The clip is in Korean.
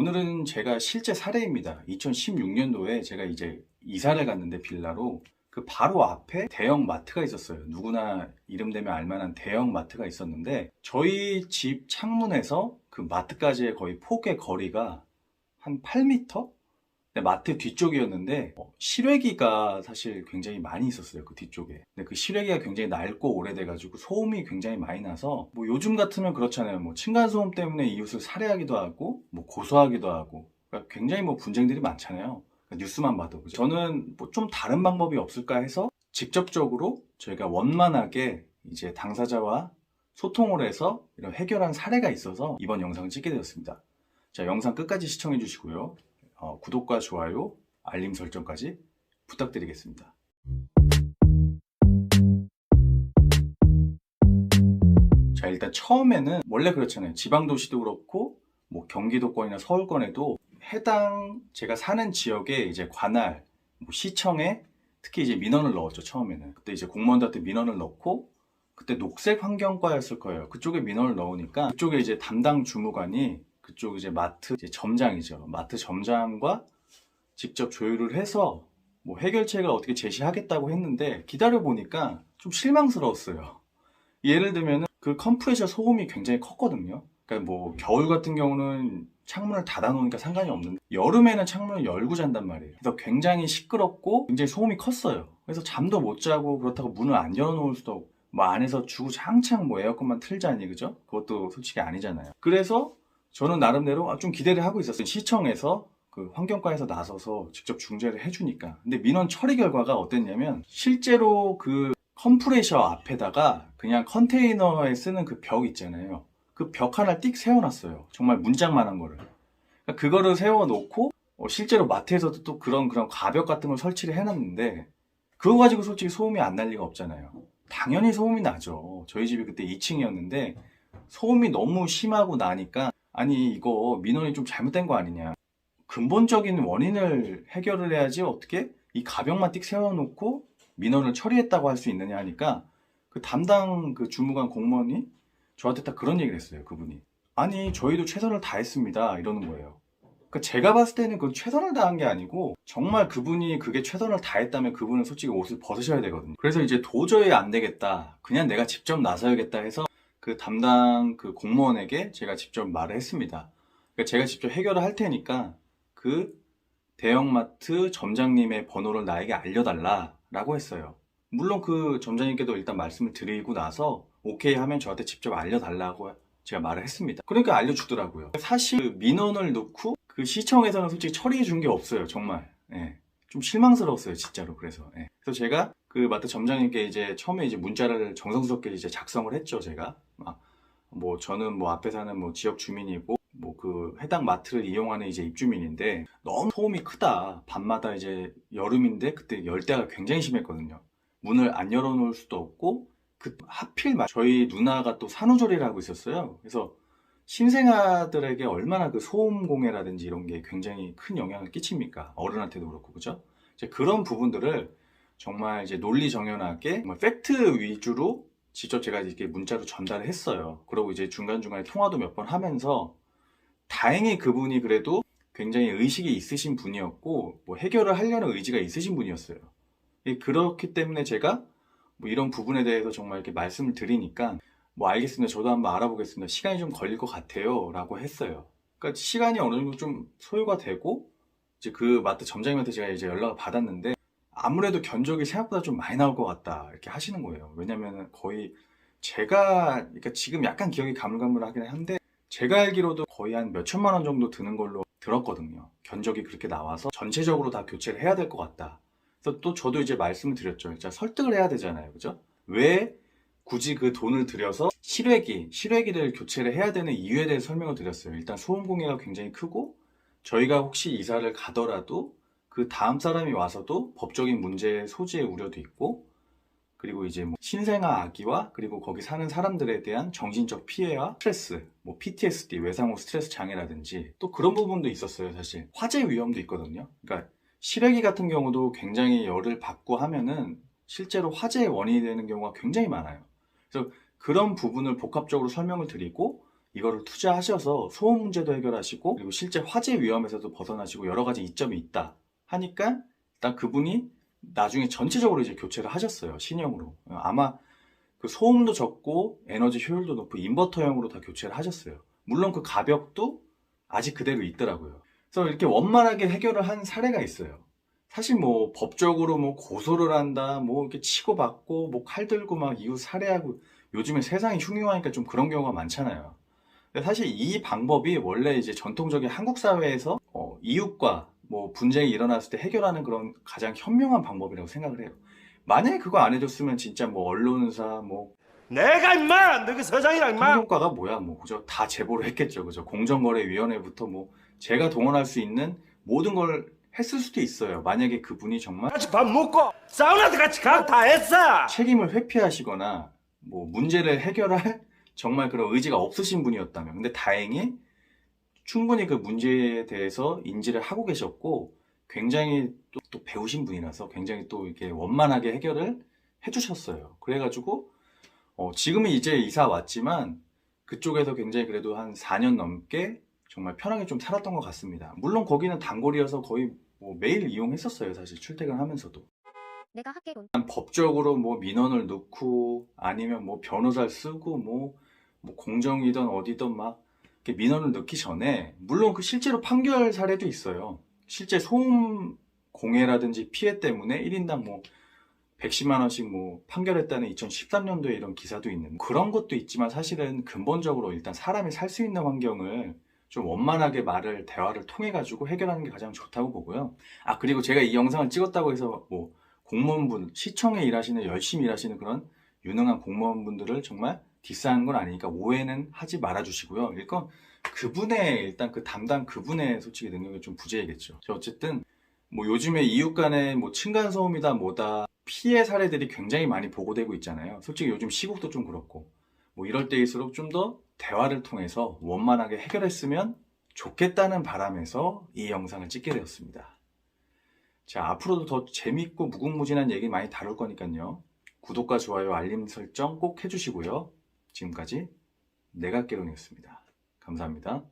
오늘은 제가 실제 사례입니다. 2016년도에 제가 이제 이사를 갔는데 빌라로 그 바로 앞에 대형 마트가 있었어요. 누구나 이름 되면 알만한 대형 마트가 있었는데 저희 집 창문에서 그 마트까지의 거의 폭의 거리가 한 8m? 마트 뒤쪽이었는데 실외기가 사실 굉장히 많이 있었어요. 그 뒤쪽에. 근데 그 실외기가 굉장히 낡고 오래돼가지고 소음이 굉장히 많이 나서 뭐 요즘 같으면 그렇잖아요. 뭐 층간소음 때문에 이웃을 살해하기도 하고 뭐 고소하기도 하고 그러니까 굉장히 뭐 분쟁들이 많잖아요. 그러니까 뉴스만 봐도. 그죠? 저는 뭐 좀 다른 방법이 없을까 해서 직접적으로 저희가 원만하게 이제 당사자와 소통을 해서 이런 해결한 사례가 있어서 이번 영상을 찍게 되었습니다. 자, 영상 끝까지 시청해 주시고요. 구독과 좋아요, 알림 설정까지 부탁드리겠습니다. 자, 일단 처음에는 원래 그렇잖아요. 지방도시도 그렇고 뭐 경기도권이나 서울권에도 해당 제가 사는 지역에 이제 관할, 뭐 시청에 특히 이제 민원을 넣었죠. 처음에는 그때 이제 공무원들한테 민원을 넣고 그때 녹색환경과였을 거예요. 그쪽에 민원을 넣으니까 그쪽에 이제 담당 주무관이 그쪽 이제 마트 이제 점장이죠. 마트 점장과 직접 조율을 해서 뭐 해결책을 어떻게 제시하겠다고 했는데 기다려 보니까 좀 실망스러웠어요. 예를 들면 그 컴프레셔 소음이 굉장히 컸거든요. 그러니까 뭐 겨울 같은 경우는 창문을 닫아 놓으니까 상관이 없는데 여름에는 창문을 열고 잔단 말이에요. 그래서 굉장히 시끄럽고 굉장히 소음이 컸어요. 그래서 잠도 못 자고 그렇다고 문을 안 열어 놓을 수도 없고 뭐 안에서 주구장창 뭐 에어컨만 틀자니 그죠? 그것도 솔직히 아니잖아요. 그래서 저는 나름대로 좀 기대를 하고 있었어요. 시청에서 그 환경과에서 나서서 직접 중재를 해주니까. 근데 민원 처리 결과가 어땠냐면 실제로 그 컴프레셔 앞에다가 그냥 컨테이너에 쓰는 그 벽 있잖아요. 그 벽 하나 띡 세워놨어요. 정말 문짝만한 거를. 그러니까 그거를 세워놓고 실제로 마트에서도 또 그런 가벽 같은 걸 설치를 해놨는데 그거 가지고 솔직히 소음이 안 날 리가 없잖아요. 당연히 소음이 나죠. 저희 집이 그때 2층이었는데 소음이 너무 심하고 나니까 아니 이거 민원이 좀 잘못된 거 아니냐. 근본적인 원인을 해결을 해야지 어떻게 이 가벽만 띡 세워놓고 민원을 처리했다고 할 수 있느냐 하니까 그 담당 그 주무관 공무원이 저한테 딱 그런 얘기를 했어요. 그분이 아니 저희도 최선을 다했습니다 이러는 거예요. 그러니까 제가 봤을 때는 그 최선을 다한 게 아니고 정말 그분이 그게 최선을 다했다면 그분은 솔직히 옷을 벗으셔야 되거든요. 그래서 이제 도저히 안 되겠다 그냥 내가 직접 나서야겠다 해서 그 담당 그 공무원에게 제가 직접 말을 했습니다. 그러니까 제가 직접 해결을 할 테니까 그 대형마트 점장님의 번호를 나에게 알려달라라고 했어요. 물론 그 점장님께도 일단 말씀을 드리고 나서 오케이 하면 저한테 직접 알려달라고 제가 말을 했습니다. 그러니까 알려주더라고요. 사실 그 민원을 넣고 그 시청에서는 솔직히 처리해 준 게 없어요. 정말. 예. 좀 실망스러웠어요. 진짜로. 그래서. 예. 그래서 제가 그 마트 점장님께 이제 처음에 이제 문자를 정성스럽게 이제 작성을 했죠. 제가. 뭐 저는 뭐 앞에 사는 뭐 지역 주민이고 뭐 그 해당 마트를 이용하는 이제 입주민인데 너무 소음이 크다. 밤마다 이제 여름인데 그때 열대가 굉장히 심했거든요. 문을 안 열어놓을 수도 없고 그 하필 저희 누나가 또 산후조리를 하고 있었어요. 그래서 신생아들에게 얼마나 그 소음 공해라든지 이런 게 굉장히 큰 영향을 끼칩니까? 어른한테도 그렇고 그죠? 이제 그런 부분들을 정말 이제 논리정연하게 정말 팩트 위주로 직접 제가 이렇게 문자로 전달을 했어요. 그리고 이제 중간중간에 통화도 몇 번 하면서 다행히 그분이 그래도 굉장히 의식이 있으신 분이었고 뭐 해결을 하려는 의지가 있으신 분이었어요. 그렇기 때문에 제가 뭐 이런 부분에 대해서 정말 이렇게 말씀을 드리니까 뭐 알겠습니다. 저도 한번 알아보겠습니다. 시간이 좀 걸릴 것 같아요. 라고 했어요. 그러니까 시간이 어느 정도 좀 소요가 되고 이제 그 마트 점장님한테 제가 이제 연락을 받았는데 아무래도 견적이 생각보다 좀 많이 나올 것 같다. 이렇게 하시는 거예요. 왜냐면 거의 제가 그러니까 지금 약간 기억이 가물가물하긴 한데 제가 알기로도 거의 한 몇천만 원 정도 드는 걸로 들었거든요. 견적이 그렇게 나와서 전체적으로 다 교체를 해야 될 것 같다. 그래서 또 저도 이제 말씀을 드렸죠. 진짜 설득을 해야 되잖아요. 그죠? 왜 굳이 그 돈을 들여서 실외기를 교체를 해야 되는 이유에 대해 설명을 드렸어요. 일단 소음 공해가 굉장히 크고 저희가 혹시 이사를 가더라도 그 다음 사람이 와서도 법적인 문제 소지의 우려도 있고 그리고 이제 뭐 신생아 아기와 그리고 거기 사는 사람들에 대한 정신적 피해와 스트레스, 뭐 PTSD, 외상후 스트레스 장애라든지 또 그런 부분도 있었어요. 사실 화재 위험도 있거든요. 그러니까 실외기 같은 경우도 굉장히 열을 받고 하면은 실제로 화재의 원인이 되는 경우가 굉장히 많아요. 그래서 그런 부분을 복합적으로 설명을 드리고 이거를 투자하셔서 소음 문제도 해결하시고 그리고 실제 화재 위험에서도 벗어나시고 여러 가지 이점이 있다 하니까 일단 그분이 나중에 전체적으로 이제 교체를 하셨어요. 신형으로. 아마 그 소음도 적고 에너지 효율도 높은 인버터형으로 다 교체를 하셨어요. 물론 그 가격도 아직 그대로 있더라고요. 그래서 이렇게 원만하게 해결을 한 사례가 있어요. 사실 뭐 법적으로 뭐 고소를 한다, 뭐 이렇게 치고받고 뭐 칼 들고 막 이웃 살해하고 요즘에 세상이 흉흉하니까 좀 그런 경우가 많잖아요. 근데 사실 이 방법이 원래 이제 전통적인 한국 사회에서 이웃과 뭐 분쟁이 일어났을 때 해결하는 그런 가장 현명한 방법이라고 생각을 해요. 만약에 그거 안 해줬으면 진짜 뭐 언론사 뭐 내가 임마 너그 서장이랑 임마 환경과가 뭐야 뭐 그죠? 다 제보를 했겠죠. 그죠? 공정거래위원회부터 뭐 제가 동원할 수 있는 모든 걸 했을 수도 있어요. 만약에 그분이 정말 같이 밥 먹고 사우나도 같이 가 다 했어. 책임을 회피하시거나 뭐 문제를 해결할 정말 그런 의지가 없으신 분이었다면, 근데 다행히 충분히 그 문제에 대해서 인지를 하고 계셨고 굉장히 또 배우신 분이라서 굉장히 또 이렇게 원만하게 해결을 해주셨어요. 그래가지고 지금은 이제 이사 왔지만 그쪽에서 굉장히 그래도 한 4년 넘게 정말 편하게 좀 살았던 것 같습니다. 물론 거기는 단골이어서 거의 뭐 매일 이용했었어요. 사실 출퇴근하면서도. 내가 할게 돈. 법적으로 뭐 민원을 넣고 아니면 뭐 변호사를 쓰고 뭐 공정이든 어디든 막 이렇게 민원을 넣기 전에 물론 그 실제로 판결 사례도 있어요. 실제 소음 공해라든지 피해 때문에 1인당 뭐 110만 원씩 뭐 판결했다는 2013년도에 이런 기사도 있는 그런 것도 있지만 사실은 근본적으로 일단 사람이 살 수 있는 환경을 좀 원만하게 대화를 통해 가지고 해결하는 게 가장 좋다고 보고요. 아, 그리고 제가 이 영상을 찍었다고 해서 뭐 공무원분, 시청에 일하시는 열심히 일하시는 그런 유능한 공무원분들을 정말 디스하는 건 아니니까 오해는 하지 말아 주시고요. 일단 그분의 일단 그 담당 그분의 솔직히 능력이 좀 부재이겠죠. 어쨌든 뭐 요즘에 이웃 간의 뭐 층간소음이다 뭐다 피해 사례들이 굉장히 많이 보고되고 있잖아요. 솔직히 요즘 시국도 좀 그렇고 뭐 이럴 때일수록 좀 더 대화를 통해서 원만하게 해결했으면 좋겠다는 바람에서 이 영상을 찍게 되었습니다. 자, 앞으로도 더 재밌고 무궁무진한 얘기 많이 다룰 거니까요. 구독과 좋아요, 알림 설정 꼭 해주시고요. 지금까지 내각개론이었습니다. 감사합니다.